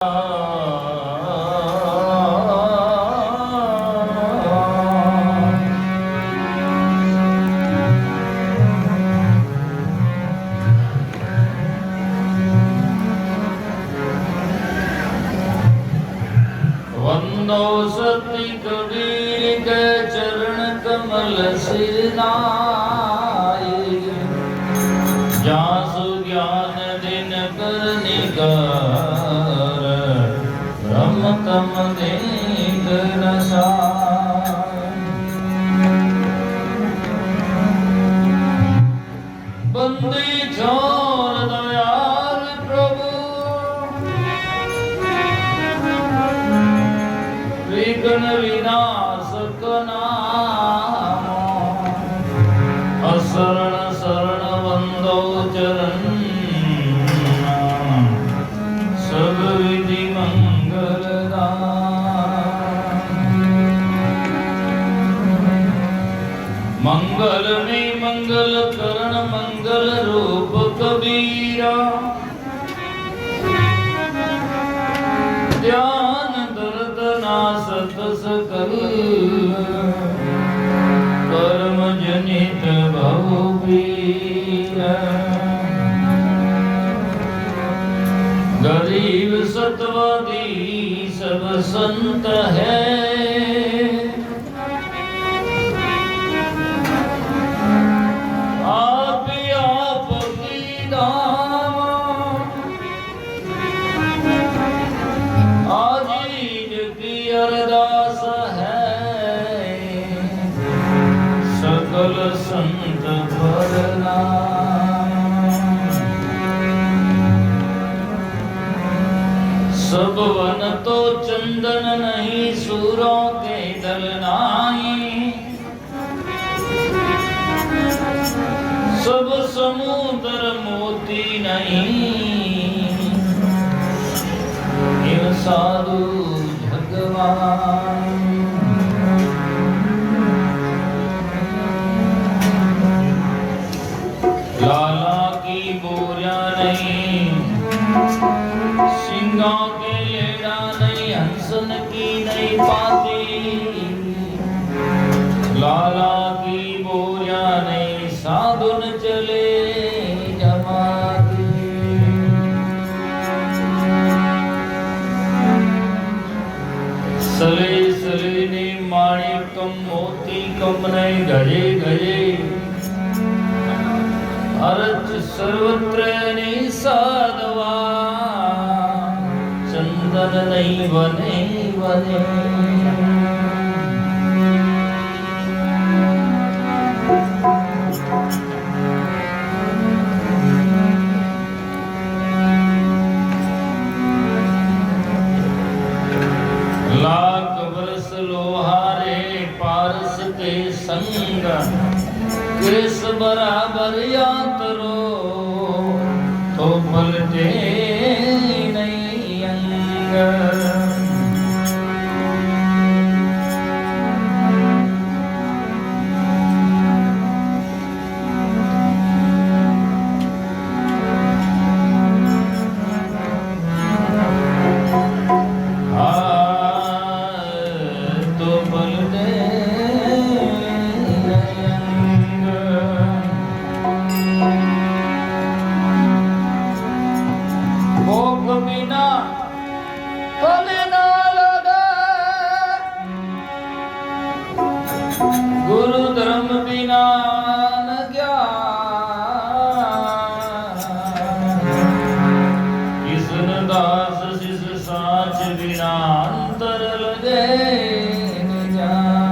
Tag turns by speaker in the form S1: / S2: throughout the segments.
S1: वंदो सती कबीर के चरण कमल सिरनाई, जासु ज्ञान दिन कर निकर, ब्रह्म तम देख रसाय। बंदी छोर दयाल प्रभु, विघ्न विनाशक नाम, असरण शरण वंदो चरण, सब विधि मंगलदाय। मंगल में मंगल करण मंगल रूप कबीरा, ध्यान दर्द नासत सकल, कर्म जनित भव पीरा। गरीब सतवादी सब संत है, आप की दाम, आजीज की अरदास है, सकल संत भरना। सब वन तो चंदन नहीं, सूरों के दल नाई, सब समुद्र मोती नहीं, ये साधु भगवान। लाला की बोरिया नहीं, सिंगा के लेड़ा नहीं, हंसन की नहीं पाती, लाला की बोरिया नहीं, साधुन चले जमाती। सले सले ने माणिकम मोती कम नहीं, गजे गजे अर्च सर्वत्र ने साधवा, चंदन नहीं बने बने। लाख वर्ष लोहारे पारस के संग, कृष बराबर यात्रो, तो पलटे नहीं अंग। गुरु धर्म बिना न ज्ञान, किसन दास शिष साच बिना अंतर लगे न जान।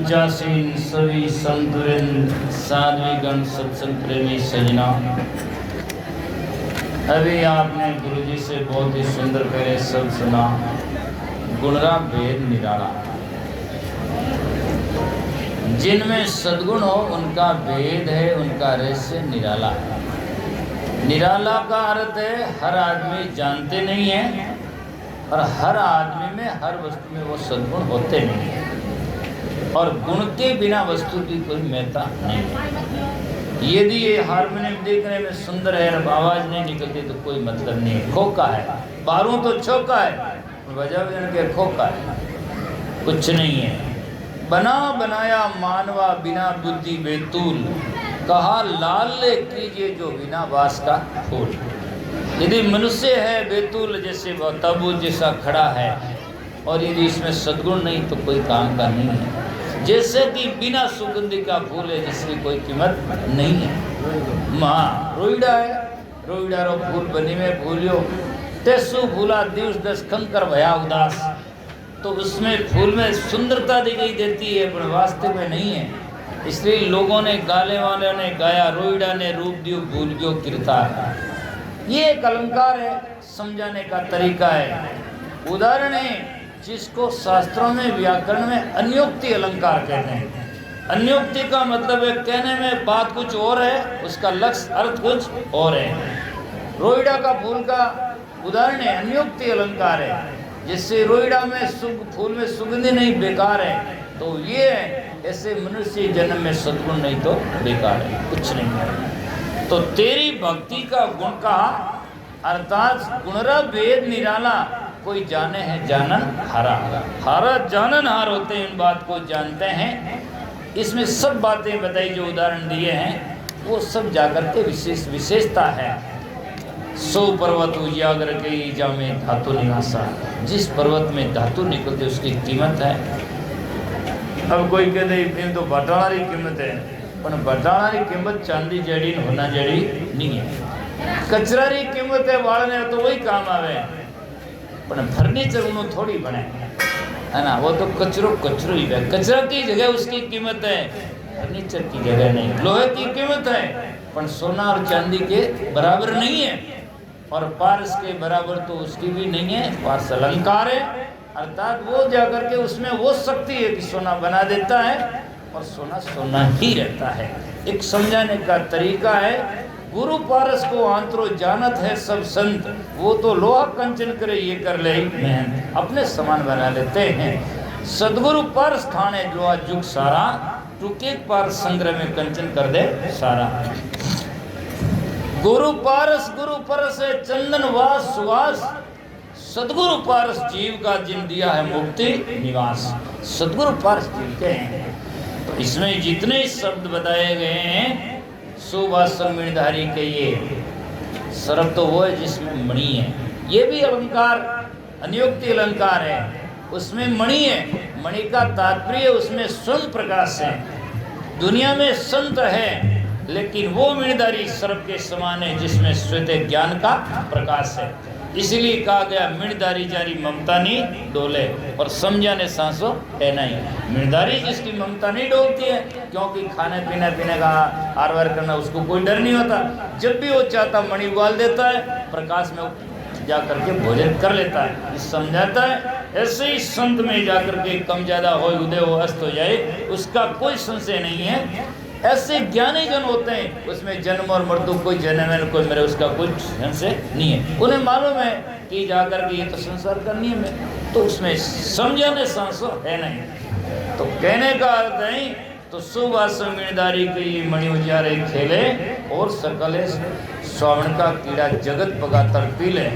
S1: मंचासीन सभी संतुरिन साध्वीगण सत्संग प्रेमी सजना, अभी आपने गुरु जी से बहुत ही सुंदर पहले सब सुना। गुणरा भेद निराला, जिनमें सद्गुण हो उनका भेद है, उनका रहस्य निराला है। निराला का अर्थ है हर आदमी जानते नहीं है और हर आदमी में हर वस्तु में वो सद्गुण होते नहीं है, और गुण के बिना वस्तु की कोई महत्ता नहीं है। यदि ये हारमोनियम देखने में सुंदर है और आवाज नहीं निकलती तो कोई मतलब नहीं है, खोखा है। बारूं तो छोका है, वजह के खोखा है, कुछ नहीं है। बना बनाया मानवा बिना बुद्धि बेतुल, कहा लाल कीजिए जो बिना वास का फूल। यदि मनुष्य है बेतुल जैसे वह ताबूत जैसा खड़ा है, और यदि इसमें सद्गुण नहीं तो कोई काम का नहीं है। जैसे कि बिना सुगंधि का फूल है जिसकी कोई कीमत नहीं है। माँ रोईडा है, रोईडा रो फूल बनी में भूलियो तेसु फूला दिवस दस कंकर भया उदास। तो उसमें फूल में सुंदरता दिखाई देती है पर वास्तव में नहीं है। इसलिए लोगों ने, गाले वाले ने गाया, रोईडा ने रूप दियो भूल गयो किरतार। ये एक अलंकार है, समझाने का तरीका है। उदाहरण है जिसको शास्त्रों में व्याकरण में अन्योक्ति अलंकार कहते हैं। अन्योक्ति का मतलब है कहने में बात कुछ और है, उसका लक्ष्य अर्थ कुछ और है। रोईडा का फूल का उदाहरण है, अन्योक्ति अलंकार है। जिससे रोईडा में फूल में सुगंधि नहीं बेकार है, तो ये ऐसे मनुष्य जन्म में सद्गुण नहीं तो बेकार है, कुछ नहीं है। तो तेरी भक्ति का गुण कहा, अर्थात गुणरा भेद निराला, कोई जाने है जानन हारा। हारा जानन हार होते हैं, इन बात को जानते हैं। इसमें सब बातें बताई जो उदाहरण दिए हैं, वो सब जाकर के विशेषता है। सो पर्वत उजागर के जामे धातु निवासा, जिस पर्वत में धातु निकलते उसकी कीमत है। अब कोई कहते तो बटाला की कीमत है, पर बटाला की कीमत चांदी जड़ी होना जड़ी नहीं है। कचरा की कीमत है, वाड़ने तो वही काम आवे, पर फर्नीचर उन्होंने थोड़ी बने है ना। वो तो कचरो कचरो ही है, कचरा की जगह उसकी कीमत है, फर्नीचर की जगह नहीं। लोहे की कीमत है, पर सोना और चांदी के बराबर नहीं है, और पारस के बराबर तो उसकी भी नहीं है। पारस अलंकार है, अर्थात वो जाकर के उसमें वो शक्ति है कि सोना बना देता है और सोना सोना ही रहता है। एक समझाने का तरीका है। गुरु पारस को आंतरो जानत है सब संत, वो तो लोहा कंचन करे ये कर ले मेहनत, अपने समान बना लेते हैं। सदगुरु पारस खाने लोहा जुग सारा, टुके पारस संग्रह में कंचन कर दे सारा। गुरु परस है चंदन वास सुवास, सदगुरु पारस जीव का जिन दिया है मुक्ति निवास। सदगुरु पारस जीव के हैं। तो इसमें जितने शब्द बताए गए हैं, सुवासन मणिधारी के ये सर्प तो वो है जिसमें मणि है। ये भी अलंकार अन्योक्ति अलंकार है, उसमें मणि है। मणि का तात्पर्य उसमें स्वयं प्रकाश है। दुनिया में संत है लेकिन वो मणिधारी सर्प के समान है जिसमें श्वेत ज्ञान का प्रकाश है। इसलिए कहा गया मणिधारी जारी ममता नहीं डोले, और समझाने सांसों है नहीं। मणिधारी जिसकी ममता नहीं डोलती है, क्योंकि खाने पीने का आरवार करना उसको कोई डर नहीं होता। जब भी वो चाहता मणि उबाल देता है, प्रकाश में जा करके भोजन कर लेता है, इस समझाता है। ऐसे ही संत में जाकर के कम ज्यादा हो, उदय हो, अस्त हो जाए, उसका कोई संशय नहीं है। ऐसे ज्ञानी जन होते हैं, उसमें जन्म और मृत्यु कोई जन्म है कोई मेरे, उसका कुछ संशय नहीं है। उन्हें मालूम है कि जाकर के ये तो संसार का नियम है, तो उसमें समझाने सांसों है नहीं। तो कहने का अर्थ नहीं तो सुवास मणिधारी के ये मणि उजारे खेले, और सकल श्रावण का कीड़ा जगत पगातर पीले।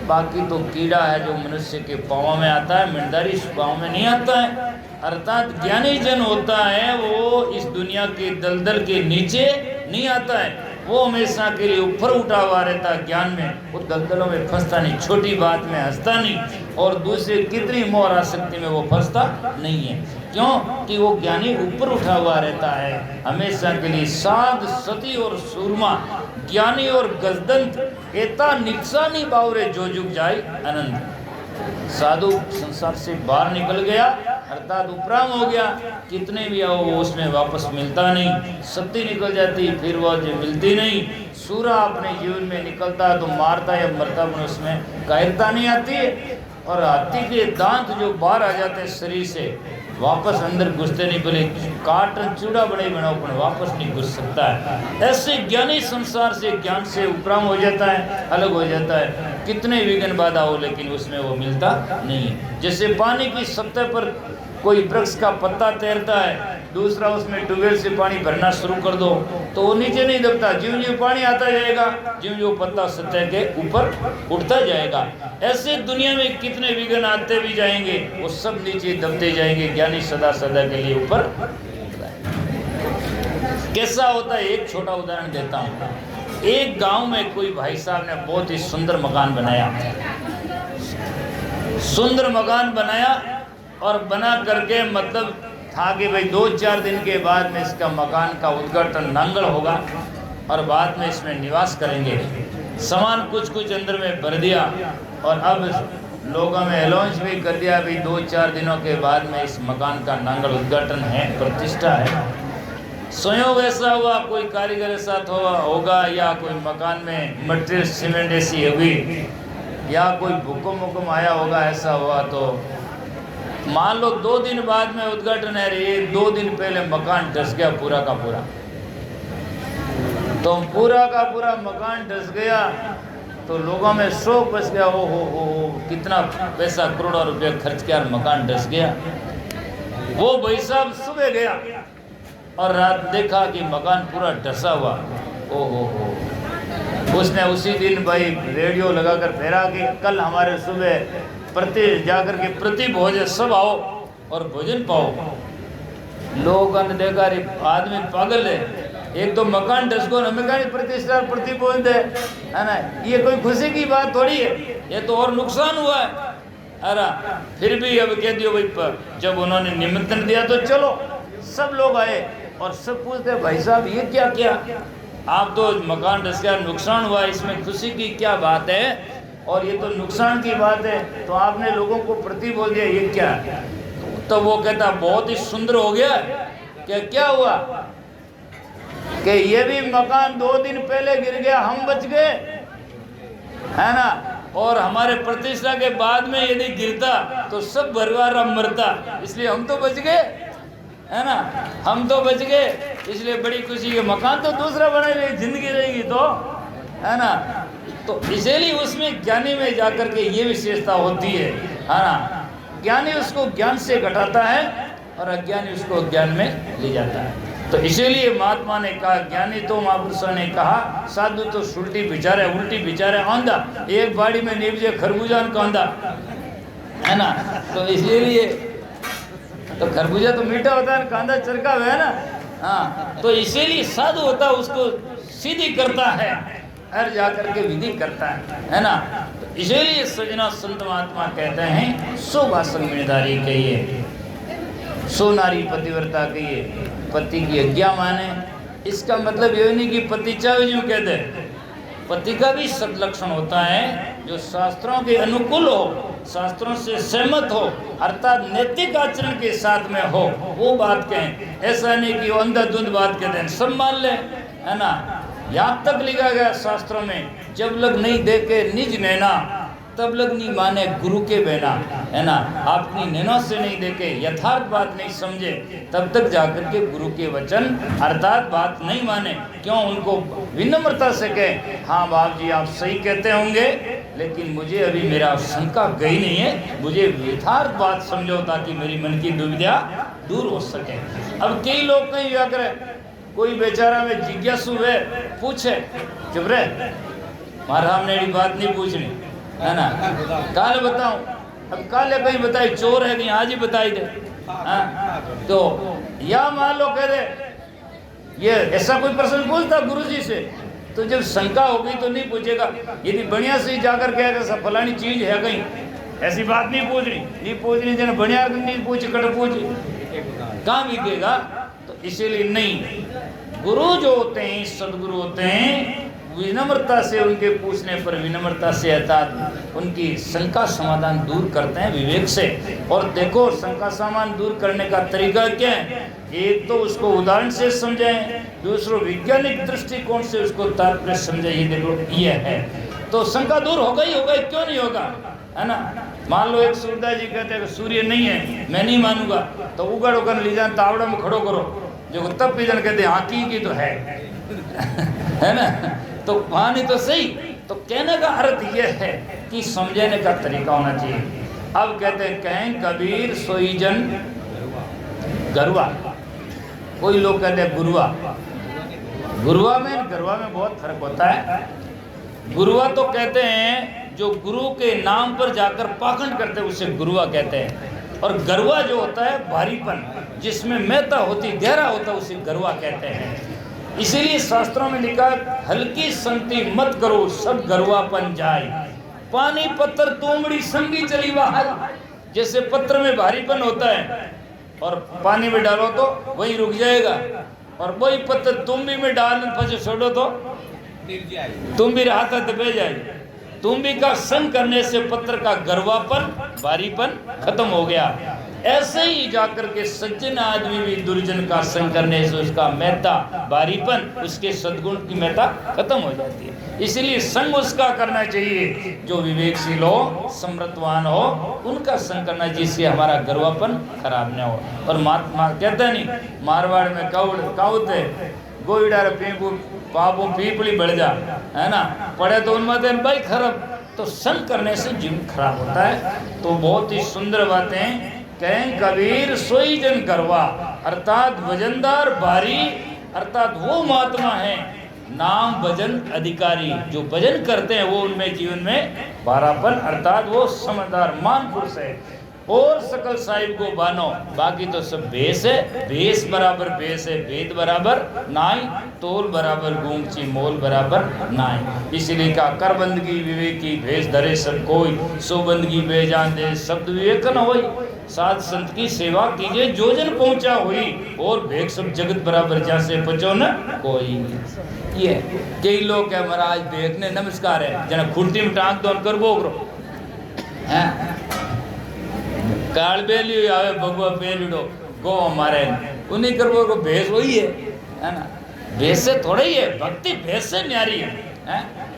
S1: बाकी तो कीड़ा है जो मनुष्य के पाँव में आता है, मणिधारी इस पाँव में नहीं आता है। अर्थात ज्ञानी जन होता है वो इस दुनिया के दलदल के नीचे नहीं आता है, वो हमेशा के लिए ऊपर उठा हुआ रहता है ज्ञान में। वो दलदलों में फंसता नहीं, छोटी बात में हंसता नहीं, और दूसरे कितनी मोह आसक्ति में वो फंसता नहीं है। क्यों कि वो ज्ञानी ऊपर उठा हुआ रहता है हमेशा के लिए। साध सती और सूरमा, ज्ञानी और गजदंत एता निक्सानी बावरे जो जुग जाए अनंत। साधु संसार से बाहर निकल गया, अर्थात उपराम हो गया, कितने भी आओ वो उसमें वापस मिलता नहीं, शक्ति निकल जाती फिर वो जो मिलती नहीं। सूरा अपने जीवन में निकलता तो मारता या मरता पर उसमें कायरता नहीं आती है। और हाथी के दांत जो बाहर आ जाते हैं शरीर से वापस अंदर घुसते नहीं, बोले काट चूड़ा बड़े बनाओ पर वापस नहीं घुस सकता है। ऐसे ज्ञानी संसार से ज्ञान से उपराम हो जाता है, अलग हो जाता है, कितने विघ्न बाधा हो लेकिन उसमें वो मिलता नहीं है। जैसे पानी की सतह पर कोई वृक्ष का पत्ता तैरता है, दूसरा उसमें ट्यूबवेल से पानी भरना शुरू कर दो तो वो नीचे नहीं दबता, ज्यों ज्यों पानी आता जाएगा ज्यों ज्यों पत्ता सतह के ऊपर उठता जाएगा। ऐसे दुनिया में कितने विघ्न आते भी जाएंगे वो सब नीचे दबते जाएंगे, ज्ञानी सदा सदा के लिए ऊपर। कैसा होता है एक छोटा उदाहरण देता हूँ। एक गांव में कोई भाई साहब ने बहुत ही सुंदर मकान बनाया, सुंदर मकान बनाया और बना करके मतलब था कि भाई 2-4 दिन के बाद में इसका मकान का उद्घाटन नांगल होगा और बाद में इसमें निवास करेंगे। सामान कुछ कुछ अंदर में भर दिया और अब लोगों में अनाउंस भी कर दिया भाई 2-4 दिनों के बाद में इस मकान का नांगल उद्घाटन है, प्रतिष्ठा है। संयोग ऐसा हुआ कोई कारीगर के साथ होगा या कोई मकान में मटेरियल सीमेंट ऐसी होगी या कोई भूकंप वुकंप आया होगा, ऐसा हुआ तो मान लो 2 दिन बाद में उद्घाटन है, ये 2 दिन पहले मकान धस गया पूरा का पूरा। तो पूरा का पूरा मकान धस गया तो लोगों में शोक बच गया। हो कितना पैसा करोड़ों रुपए खर्च किया और मकान धस गया। वो भाई साहब सुबह गया और रात देखा कि मकान पूरा धसा हुआ। हो उसने उसी दिन भाई रेडियो लगाकर फेरा कि कल हमारे सुबह प्रति जाकर के प्रति भोजन सब आओ और भोजन पाओ। लोगों ने देखा अरे आदमी पागल है, एक तो मकान धस को हमें कहा प्रतिष्ठा प्रति भोजन दे, है ना, ये कोई खुशी की बात थोड़ी है, ये तो और नुकसान हुआ है। अरे फिर भी अब कह दियो भाई, जब उन्होंने निमंत्रण दिया तो चलो, सब लोग आए और सब पूछते भाई साहब ये क्या किया, आप तो मकान धस गया नुकसान हुआ, इसमें खुशी की क्या बात है और ये तो नुकसान की बात है, तो आपने लोगों को प्रति बोल दिया, ये क्या है? तो वो कहता बहुत ही सुंदर हो गया। क्या हुआ कि ये भी मकान 2 दिन पहले गिर गया, हम बच गए, है ना, और हमारे प्रतिष्ठा के बाद में यदि गिरता तो सब परिवार मरता, इसलिए हम तो बच गए, है ना, हम तो बच गए, इसलिए बड़ी खुशी के मकान तो दूसरा बना ले, जिंदगी रहेगी तो, है ना। तो इसीलिए उसमें ज्ञानी में जाकर के ये विशेषता होती है ना, ज्ञानी उसको ज्ञान से घटाता है और अज्ञानी उसको ज्ञान में ले जाता है। तो इसीलिए महात्मा ने कहा, ज्ञानी तो महापुरुषों ने कहा, साधु तो उल्टी बिचारे आंधा, एक बाड़ी में नीबजे खरबूजा कांदा, है ना। तो इसीलिए तो खरबूजा तो मीठा होता है, कांदा चरका हुआ है ना, हाँ। तो इसीलिए साधु होता है उसको सीधी करता है, हर जाकर के विधि करता है ना। तो इसीलिए सजना संत महात्मा कहते हैं सो भाषण मिणधारी कहिए, सो नारी पतिव्रता कहिए, पति की आज्ञा माने। इसका मतलब ये नहीं कि पति चाहे यूँ कहते, पति का भी सदलक्षण होता है जो शास्त्रों के अनुकूल हो, शास्त्रों से सहमत हो, अर्थात नैतिक आचरण के साथ में हो, वो बात कहें। ऐसा नहीं कि वो अंधाधुंध बात कहते हैं सब मान ले, है ना। यहाँ तक लिखा गया शास्त्रों में, जब लग नहीं देखे निज नैना तब लग नहीं माने गुरु के बहना, है ना। अपनी नैनों से नहीं देखे, यथार्थ बात नहीं समझे, तब तक जाकर के गुरु के वचन अर्थात बात नहीं माने। क्यों? उनको विनम्रता से कहे, हाँ बाप जी आप सही कहते होंगे, लेकिन मुझे अभी मेरा शंका गई नहीं है, मुझे यथार्थ बात समझो ताकि मेरी मन की दुविधा दूर हो सके। अब कई लोग कहीं जाकर कोई बेचारा में जिज्ञासु है, पूछे, चुप रहे, मारा हमने ये बात नहीं पूछनी, है ना, काल बताऊं, अब काले कहीं बताई चोर है कहीं आज ही बताई दे, हाँ। तो या मान लो कह दे ये ऐसा कोई प्रश्न पूछता गुरुजी से, तो जब शंका होगी तो नहीं पूछेगा। यदि बढ़िया से जाकर कहेगा फलानी चीज है कहीं, ऐसी बात नहीं पूछनी जन बढ़िया नहीं पूछ कट पूछ कहाँ बिकेगा। तो इसीलिए नहीं, गुरु जो होते हैं सदगुरु होते हैं विनम्रता से उनके पूछने पर विनम्रता से अर्थात उनकी शंका समाधान दूर करते हैं विवेक से। और देखो शंका समाधान दूर करने का तरीका क्या है, एक तो उसको उदाहरण से समझाएं, दूसरों वैज्ञानिक दृष्टिकोण से उसको तात्पर्य समझाइए। देखो ये है तो शंका दूर होगा ही होगा, क्यों नहीं होगा, है ना। मान लो एक सूरदास जी कहते हैं कि सूर्य नहीं है, मैं नहीं मानूंगा, तो उगड़ उगड़ ली जान तावड़ा में खड़ो करो, जो तब भी जन कहते हैं हाँ की तो है है ना। तो मानी तो सही। तो कहने का अर्थ यह है कि समझने का तरीका होना चाहिए। अब कहते हैं कहें कबीर सोई जन गरुआ, कोई लोग कहते हैं गुरुआ। गुरुआ में गरुआ में बहुत फर्क होता है। गुरुआ तो कहते हैं जो गुरु के नाम पर जाकर पाखंड करते हैं उसे गुरुआ कहते हैं, और गरुआ जो होता है भारीपन जिसमें महत्ता होती गहरा होता है उसे गरुआ कहते हैं। इसीलिए शास्त्रों में लिखा हल्की संगति मत करो सब गरुआपन जाए, पानी पत्थर तोमड़ी संगी चली बाहर। जैसे पत्थर में भारीपन होता है और पानी में डालो तो वही रुक जाएगा, और वही पत्थर तुम भी में डाल फंसे छोड़ो तो तुम भी राहत दबे जाएगी। तुम भी का संग करने से पत्थर का गरवापन भारीपन खत्म हो गया। ऐसे ही जाकर के सज्जन आदमी भी दुर्जन का संग करने से उसका महत्ता भारीपन उसके सद्गुण की महत्ता खत्म हो जाती है। इसलिए संग उसका करना चाहिए जो विवेकशील हो समृद्धवान हो, उनका संग करना जिससे हमारा गरवापन खराब न हो। और महात्मा कहते नहीं मारवाड़ में कहावत है गोईडार पीपू पापो पीपली बढ़ जा, है ना, पढ़े तो उनमें दिन भाई खराब। तो संग करने से जीवन खराब होता है। तो बहुत ही सुंदर बातें कहें कबीर सोई जन करवा, अर्थात वजनदार भारी, अर्थात वो महात्मा है नाम भजन अधिकारी, जो भजन करते हैं वो उनमें जीवन में भारापन अर्थात वो समझदार मान पुरुष है। और सकल साहिब को बानो, बाकी तो सब भेष है, भेष बराबर भेष है, भेद बराबर नाई, तोल बराबर गूंगची मोल बराबर नाई। इसीलिए का कर बंदगी विवेकी भेष धरे सब कोई, सो बंदगी बेजान दे शब्द विवेक न होई। साध संत की सेवा कीजिए जो जन पहुंचा हुई, और भेद सब जगत बराबर जैसे पचो न कोई। ये कई लोग है महाराज देखने नमस्कार है जना खुर्ती में टांग दो कर वो करो हैं काल बेली आवे भगवा पेलिडो गो हमारे उन्हीं करवो को भेष वही है ना। भेष से थोड़ा ही है, भक्ति भेष से न्यारी है।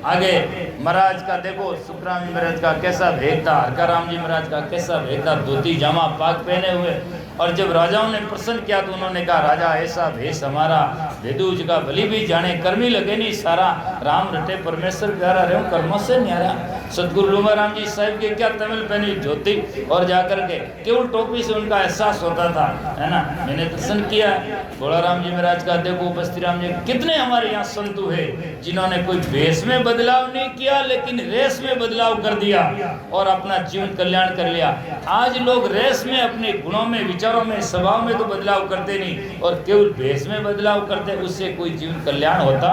S1: आगे महाराज का देखो सुखराम जी महाराज का कैसा भेद था, हरकाराम जी महाराज का कैसा भेद था, धोती जामा पाक पहने हुए। और जब राजाओं ने प्रसन्न किया तो उन्होंने कहा राजा ऐसा भेष हमारा भेदू जी का भली भी जाने कर्मी लगे नहीं सारा, राम रटे परमेश्वर प्यारा रहे कर्मों से न्यारा। सदगुरु लूमाराम जी साहब के क्या तमिल पहनी धोती और जाकर के केवल टोपी से उनका एहसास होता था, है ना। मैंने दर्शन किया भोलाराम जी महाराज का, देखो उपस्थित राम जी कितने हमारे यहाँ संतु है जिन्होंने कोई भेष में बदलाव नहीं किया लेकिन रेस में बदलाव कर दिया और अपना जीवन कल्याण कर लिया। आज लोग रेस में अपने गुणों में विचारों में स्वभाव में तो बदलाव करते नहीं और केवल भेष में बदलाव करते, उससे कोई जीवन कल्याण होता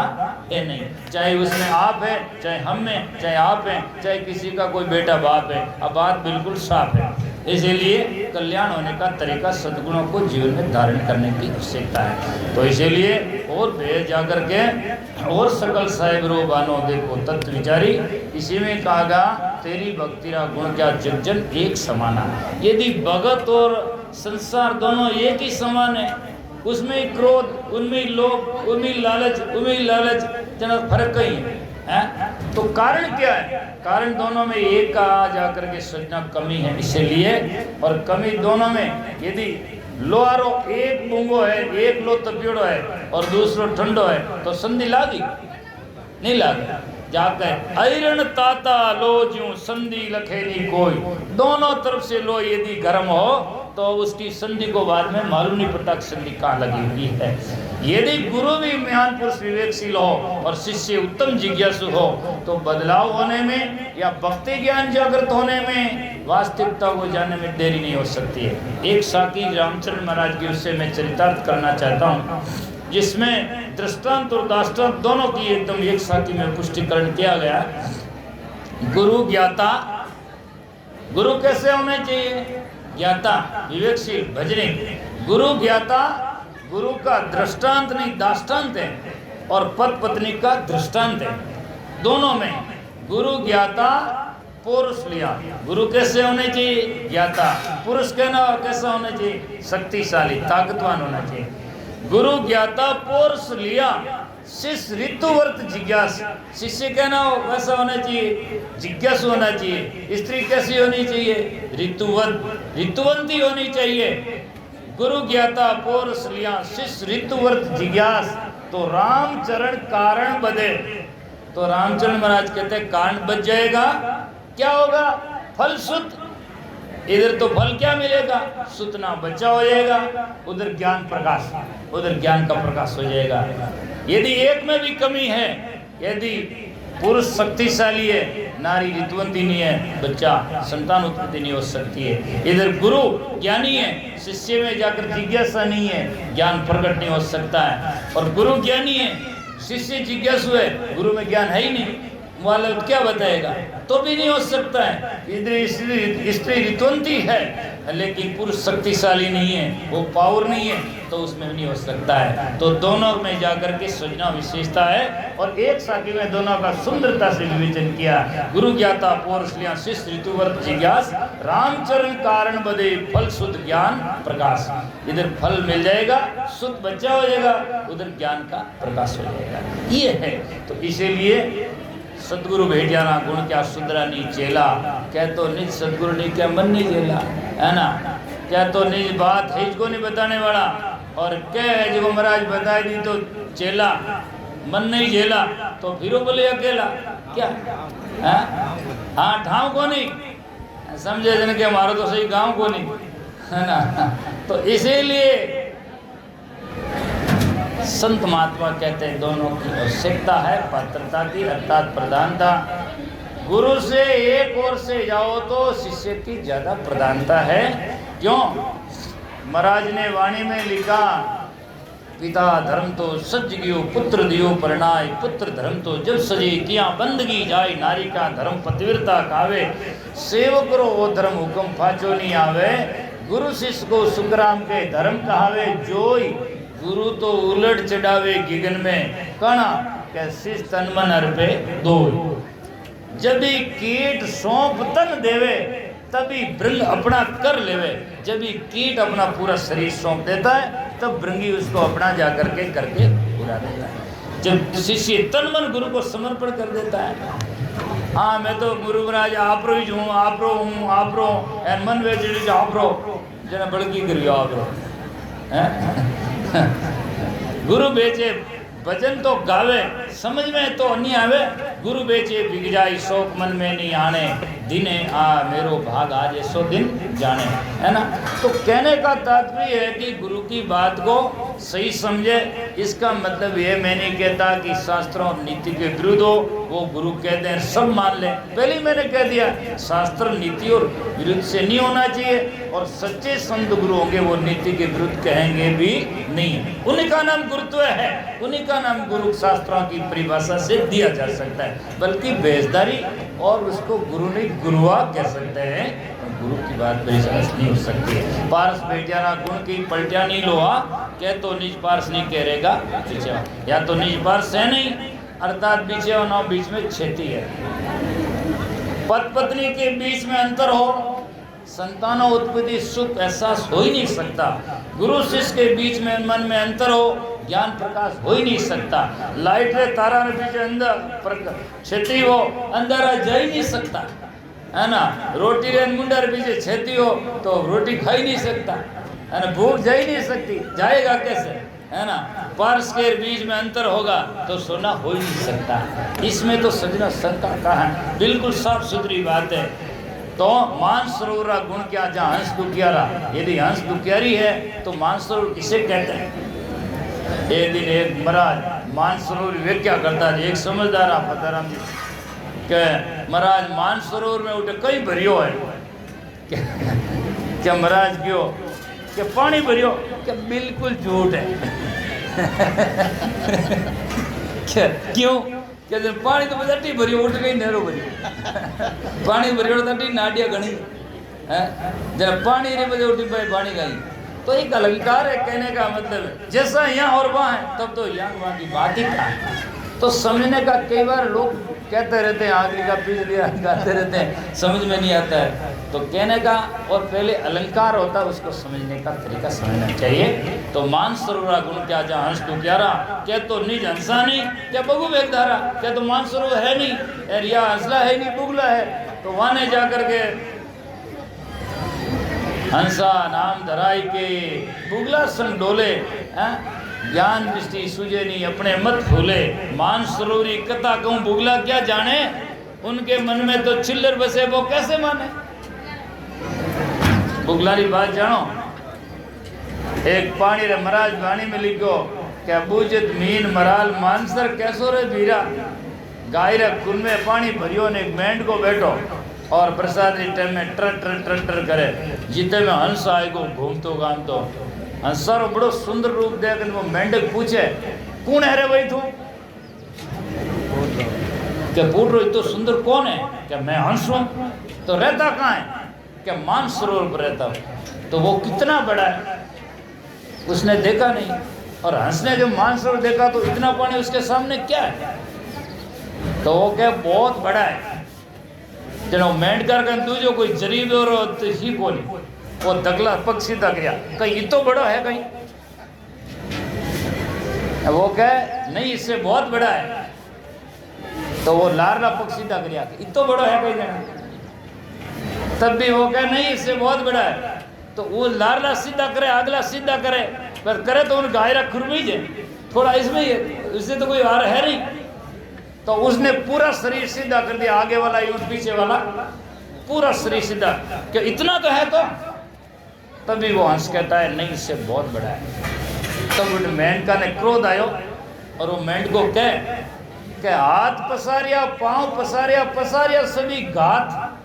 S1: है नहीं। चाहे उसमें आप है, चाहे हम में, चाहे आप हैं, चाहे किसी का कोई बेटा बाप है, अब बात बिल्कुल साफ है। इसीलिए कल्याण होने का तरीका सद्गुणों को जीवन में धारण करने की आवश्यकता है। तो इसीलिए और भेद जाकर के और सकल साहेब रो बानो देखो तत्व विचारी, इसी में कहा तेरी भक्ति रा गुण क्या जग जन एक समाना। यदि भगत और संसार दोनों एक ही समान है, उसमें क्रोध, उनमें लोभ, उनमें लालच जना फर्क कहीं है। तो कारण क्या है? कारण दोनों में एक का आ जाकर के सोचना कमी है इसलिए, और कमी दोनों में यदि लोहारो एक मूंगो है, एक लो तपियोड़ो है और दूसरो ठंडो है तो संधि लागी नहीं लागी। जाकर आयरन ताता लो ज्यों संधि लखे नहीं कोई, दोनों तरफ से लो यदि गर्म हो तो उसकी संधि को बाद में मालूम नहीं पड़ता कि संधि कहाँ लगी हुई है। यदि गुरु भी महान पुरुष विवेकशील हो और शिष्य उत्तम जिज्ञासु हो तो बदलाव होने में या भक्ति ज्ञान जागृत होने में वास्तविकता को जानने में देरी नहीं हो सकती है। एक साकी रामचंद्र महाराज की उससे मैं चरितार्थ करना चाहता हूँ, जिसमें दृष्टांत और दाष्टांत दोनों की एकदम एक साकी में पुष्टिकरण किया गया। गुरु ज्ञाता, गुरु कैसे होने चाहिए? ज्ञाता विवेकशील भजनिक। गुरु ज्ञाता, गुरु का दृष्टांत नहीं दाष्टांत है और पति पत्नी का दृष्टांत है। दोनों में गुरु ज्ञाता पुरुष लिया। गुरु कैसे होने चाहिए? ज्ञाता। पुरुष कहना कैसा होना चाहिए? शक्तिशाली, ताकतवान होना चाहिए। गुरु ज्ञाता पुरुष लिया, शिष्य ऋतुवर्त जिज्ञास। शिष्य कहना हो वैसा होना चाहिए, जिज्ञासु होना चाहिए। स्त्री कैसी होनी चाहिए? ऋतुवंती होनी चाहिए। गुरु ज्ञाता पुरुष लिया, शिष्य ऋतुवर्त जिज्ञास। तो रामचरण कारण बदे। तो रामचरण महाराज कहते हैं कारण बच जाएगा, क्या होगा? फल सुत। इधर तो फल क्या मिलेगा? सुतना बच्चा हो जाएगा, उधर ज्ञान प्रकाश, उधर ज्ञान का प्रकाश हो जाएगा। यदि एक में भी कमी है, यदि पुरुष शक्तिशाली है, नारी ऋतुवंती नहीं है, बच्चा संतान उत्पत्ति नहीं हो सकती है। इधर गुरु ज्ञानी है, शिष्य में जाकर जिज्ञासा नहीं है, ज्ञान प्रकट नहीं हो सकता है। और गुरु ज्ञानी है, शिष्य जिज्ञासु है, गुरु में ज्ञान है ही नहीं, वाला क्या बताएगा? तो भी नहीं हो सकता है। इधर स्त्री ऋतुवंती है लेकिन पुरुष शक्तिशाली नहीं है, वो पावर नहीं है, तो उसमें नहीं हो सकता है। तो दोनों में जाकर के सृजना विशेषता है। और एक साखी में दोनों का सुंदरता से विवेचन किया। गुरु ज्ञाता पुरुष लिया, शिष्य ऋतुवर्त जिज्ञास। रामचरण कारण बदे, फल शुद्ध ज्ञान प्रकाश। इधर फल मिल जाएगा, शुद्ध बच्चा हो जाएगा, उधर ज्ञान का प्रकाश हो जाएगा। ये है। तो इसीलिए सदगुरु भेटियाना गुण क्या सुधरा नी चेला। कह तो निज सदगुरु ने क्या मन नहीं चेला, है ना? क्या तो निज बात है इसको नहीं बताने वाला, और क्या है जो महाराज बता दी तो चेला मन नहीं झेला, तो फिर बोले अकेला क्या? हाँ ठाव को नहीं समझे जन के हमारा तो सही गांव को नहीं, है ना? तो इसीलिए संत महात्मा कहते हैं दोनों की आवश्यकता है, पात्रता की अर्थात प्रधानता। गुरु से एक ओर से जाओ तो शिष्य की ज्यादा प्रधानता है। क्यों? महाराज ने वाणी में लिखा, पिता धर्म तो सज गियो पुत्र दियो परिणाय, पुत्र धर्म तो जब सजे किया बंदगी जाय, नारी का धर्म पतिव्रता कावे, सेवक रो वो धर्म हुक्म फाचो नहीं आवे, गुरु शिष्य को सुखराम के धर्म कहावे जोई, गुरु तो उलट चढ़ावे गिगन में कणा, कैसे तन मन अर्पे दो। जब भी कीट सौंप तन देवे तभी भृंग अपना कर लेवे। जब भी कीट अपना पूरा शरीर सौंप देता है तब भृंगी उसको अपना जा करके करके उड़ा देता है। जब शिष्य तन मन गुरु को समर्पण कर देता है, हाँ मैं तो गुरु महाराज आप रो ही हूँ, आप रो हूँ, आप रो एन मन वे आप रो जना बड़की करियो आप रो। गुरु बेचे भजन तो गावे, समझ में तो नहीं आवे, गुरु बेचे बिग जाई शोक मन में नहीं आने, दिने आ मेरो भाग आज ऐसो दिन जाने, है ना? तो कहने का तात्पर्य है कि गुरु की बात को सही समझे। इसका मतलब ये मैं नहीं कहता कि शास्त्रों नीति के विरुद्ध हो, वो गुरु कहते हैं सब मान ले। पहले ही मैंने कह दिया शास्त्र नीति और विरुद्ध से नहीं होना चाहिए, और सच्चे संत गुरु होंगे वो नीति के विरुद्ध कहेंगे भी नहीं। उन्हीं का नाम गुरुत्व है, उन्हीं का नाम गुरु शास्त्रों की परिभाषा से दिया जा सकता है, बल्कि बेजदारी और उसको गुरु नहीं गुरुआ कह सकते हैं। गुरु की बात परिभाषा नहीं हो सकती है। पारस बेटियाना गुण की पलटिया नहीं लोहा, कह तो निज पारस नहीं कह रहेगा पीछे, या तो निज पारस है नहीं अर्थात पीछे और ना बीच में क्षति है। पति पत्नी के बीच में अंतर हो, संतानों उत्पत्ति सुख एहसास हो ही नहीं सकता। गुरु शिष्य के बीच में मन में अंतर हो, ज्ञान प्रकाश हो ही नहीं सकता। लाइट रे तारा रे बीच अंदर क्षति हो, अंधारा जा ही नहीं सकता, है ना? रोटी रे मुंडा रे बीच क्षति हो तो रोटी खा ही नहीं सकता, है ना? भूख जा ही नहीं सकती, जाएगा कैसे, है ना? पारस के बीच में अंतर होगा तो सोना हो ही नहीं सकता। इसमें तो सजना शंका का है, बिल्कुल साफ सुथरी बात है। तो मानसरोवर गुण क्या, जहाँ हंस दुखियारा, यदि हंस दुखियारी है तो मानसरोवर किसे कहते हैं? एक दिन एक महाराज मानसरोवर वे क्या करता है, एक समझदार फताराम जी के महाराज मानसरोवर में उठे कई भरियो है, क्या महाराज क्यों क्या पानी भरियो, क्या बिल्कुल झूठ है। क्या क्यों? क्या जब पानी तो बजाटी भरियो उठ गई नहरो भरियो, पानी भरियो तटी नाडिया गणी है, जब पानी रे बजे उठी भाई पानी गई, तो एक अलंकार है। कहने का मतलब जैसा यहाँ और वहाँ है तब तो यहाँ वहाँ की बात ही क्या है। तो समझने का कई बार लोग कहते रहते हैं आगे का पीस लिया, गाते रहते हैं, समझ में नहीं आता है। तो कहने का और पहले अलंकार होता है, उसको समझने का तरीका समझना चाहिए। तो मान सरोवर गुण क्या जा हंस तू क्यारा, क्या तो निज हंसा नहीं, क्या बगु वेगधारा, क्या तो मान सरोवर है नहीं, या हंसला है नहीं, बुगला है। तो वहां जा करके हंसा नाम धराई के बुगला संग डोले, ज्ञान दृष्टि सूझे नहीं अपने मत भूले, मान सरोवरी कथा कहूँ बुगला क्या जाने, उनके मन में तो चिल्लर बसे वो कैसे माने। बुगलारी बात जानो, एक पानी रे महाराज वाणी में लिखो क्या बूझत मीन मराल मानसर कैसो रे बीरा, गाय रे कुन में पानी भरियो ने एक मेंढ को बैठो और प्रसाद टाइम में ट्र ट्र ट्र ट्र करे, जीते में हंस आएगो घूमतो गामतो। हंसर बड़ो सुंदर रूप देख वो मेंढक पूछे कौन है रे भाई तू, क्या पूछ रहे तो सुंदर कौन है, क्या मैं हंस हूँ। तो रहता कहाँ है, क्या मानसरोवर पर रहता हूँ। तो वो कितना बड़ा है उसने देखा नहीं, और हंसने जब मानसरोवर देखा तो इतना पानी उसके सामने क्या है। तो वो क्या बहुत बड़ा है। जनो मेंढकर का दूजो कोई जरीब और ही कोनी, वो दगला पग सीधा गया कहीं इतो बड़ा है कहीं, वो कहे नहीं इससे बहुत बड़ा है। तो वो लारला पग सीधा गया इतो बड़ा है कहीं ना, तब भी वो कहे नहीं इससे बहुत बड़ा है। तो वो लारला सीधा करे अगला सीधा करे, पर करे तो उन गायरा खुरमीज है थोड़ा इसमें ही, इससे तो कोई हार है नहीं। तो उसने पूरा शरीर सीधा कर दिया, आगे वाला यूं पीछे वाला पूरा शरीर सीधा, क्या इतना तो है। तो तभी वो हंस कहता है नहीं इससे बहुत बड़ा है। तब उन मेंढका ने क्रोध आयो और वो मेंढ को कह हाथ पसारिया पांव पसारिया पसारिया सभी घात,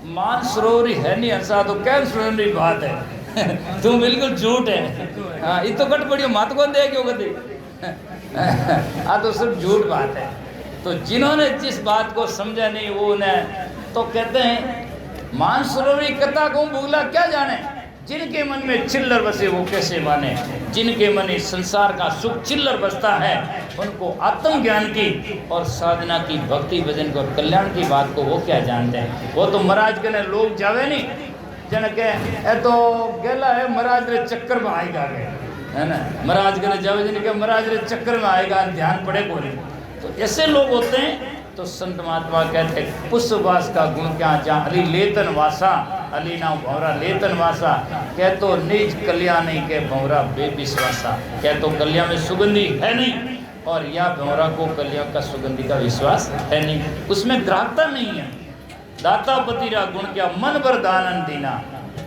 S1: मान सरोवरी है नहीं हंसा तो क्या सरोवरी बात है तुम बिल्कुल झूठ है। हाँ ये तो कट पड़ी मात को दे क्यों कभी तो सब झूठ बात है। तो जिन्होंने जिस बात को समझा नहीं वो उन्हें तो कहते हैं मान सरोवरी कथा को बुगला क्या जाने, जिनके मन में चिल्लर बसे वो कैसे माने, जिनके मन में संसार का सुख चिल्लर बसता है उनको आत्मज्ञान की और साधना की भक्ति भजन को कल्याण की बात को वो क्या जानते हैं। वो तो महाराज के ने लोग जावे नहीं जन के ए तो गेला है महाराज रे चक्कर में आएगा है ना, महाराज के ने जावे जिन के महाराज रे चक्कर में आएगा ध्यान पड़े को नहीं। तो ऐसे लोग होते हैं। तो संत महात्मा कहते हैं पुष्पवास का गुण क्या जा अली लेतन वासा, अली ना भौरा लेतन वासा, कह तो निज कल्याणी के भौरा बेविश्वासा, कह तो कल्या में सुगंधी है नहीं और या भौरा को कल्या का सुगंधी का विश्वास है नहीं, उसमें ग्राहकता नहीं है। दातापति रा गुण क्या मन भर दानन दीना,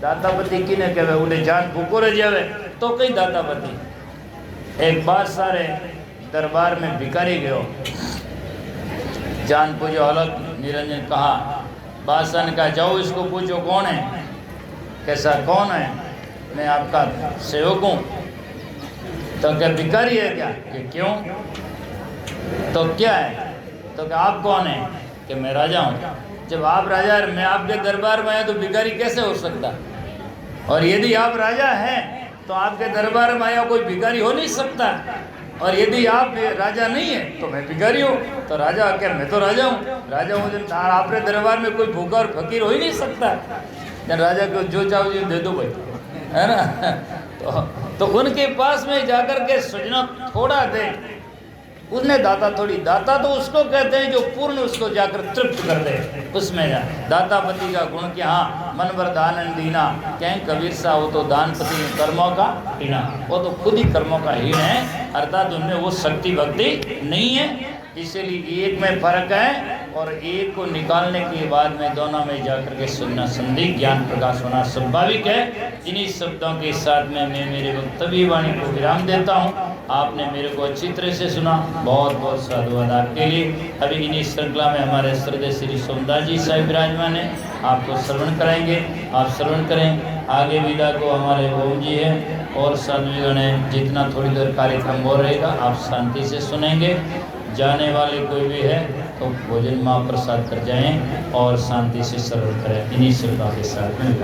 S1: दातापति किने कहवे उन्हें जान भूको रह जावे तो कई दातापति। एक बार सारे दरबार में भिखारी गयो, जान पूछो अलग निरंजन कहा, बादशाह ने कहा जाओ इसको पूछो कौन है, कैसा कौन है, मैं आपका सेवक हूँ। तो क्या भिखारी है क्या, कि क्यों, तो क्या है, तो क्या आप कौन है, कि मैं राजा हूँ। जब आप राजा है मैं आपके दरबार में आया तो भिखारी कैसे हो सकता, और यदि आप राजा हैं तो आपके दरबार में आया कोई भिखारी हो नहीं सकता, और यदि आप राजा नहीं है तो मैं भिखारी हूँ। तो राजा क्या मैं तो राजा हूँ, राजा हूँ जब आपके दरबार में कोई भूखा और फकीर हो ही नहीं सकता। जब राजा को जो चाहो जो दे दो भाई, है ना। तो उनके पास में जाकर के सजना थोड़ा दे, उसने दाता थोड़ी, दाता तो उसको कहते हैं जो पूर्ण उसको जाकर तृप्त कर दे, उसमें जा दातापति का गुण क्या, हाँ मन भर दान दीना, कहें कबीर सा हो तो दानपति कर्मों का हीना, वो तो खुद ही कर्मों का हीन है, अर्थात उनमें वो शक्ति भक्ति नहीं है। इसीलिए एक में फर्क है और एक को निकालने के बाद में दोनों में जाकर के सुनना संधि ज्ञान प्रकाश होना स्वाभाविक है। इन्हीं शब्दों के साथ में मैं मेरे वक्तव्य वाणी को विराम देता हूँ। आपने मेरे को अच्छी तरह से सुना, बहुत बहुत साधुवाद आपके लिए। अभी इन्हीं श्रृंखला में हमारे श्रद्धेय श्री सोमदास जी साहिब विराजमान है, आपको श्रवण कराएंगे, आप श्रवण करें। आगे विदा को हमारे बहू जी है और साधुगण है, जितना थोड़ी देर कार्यक्रम हो रहेगा आप शांति से सुनेंगे। जाने वाले कोई भी है तो भोजन महाप्रसाद कर जाएं और शांति से श्रवण करें। इन्हीं श्रद्धा के साथ में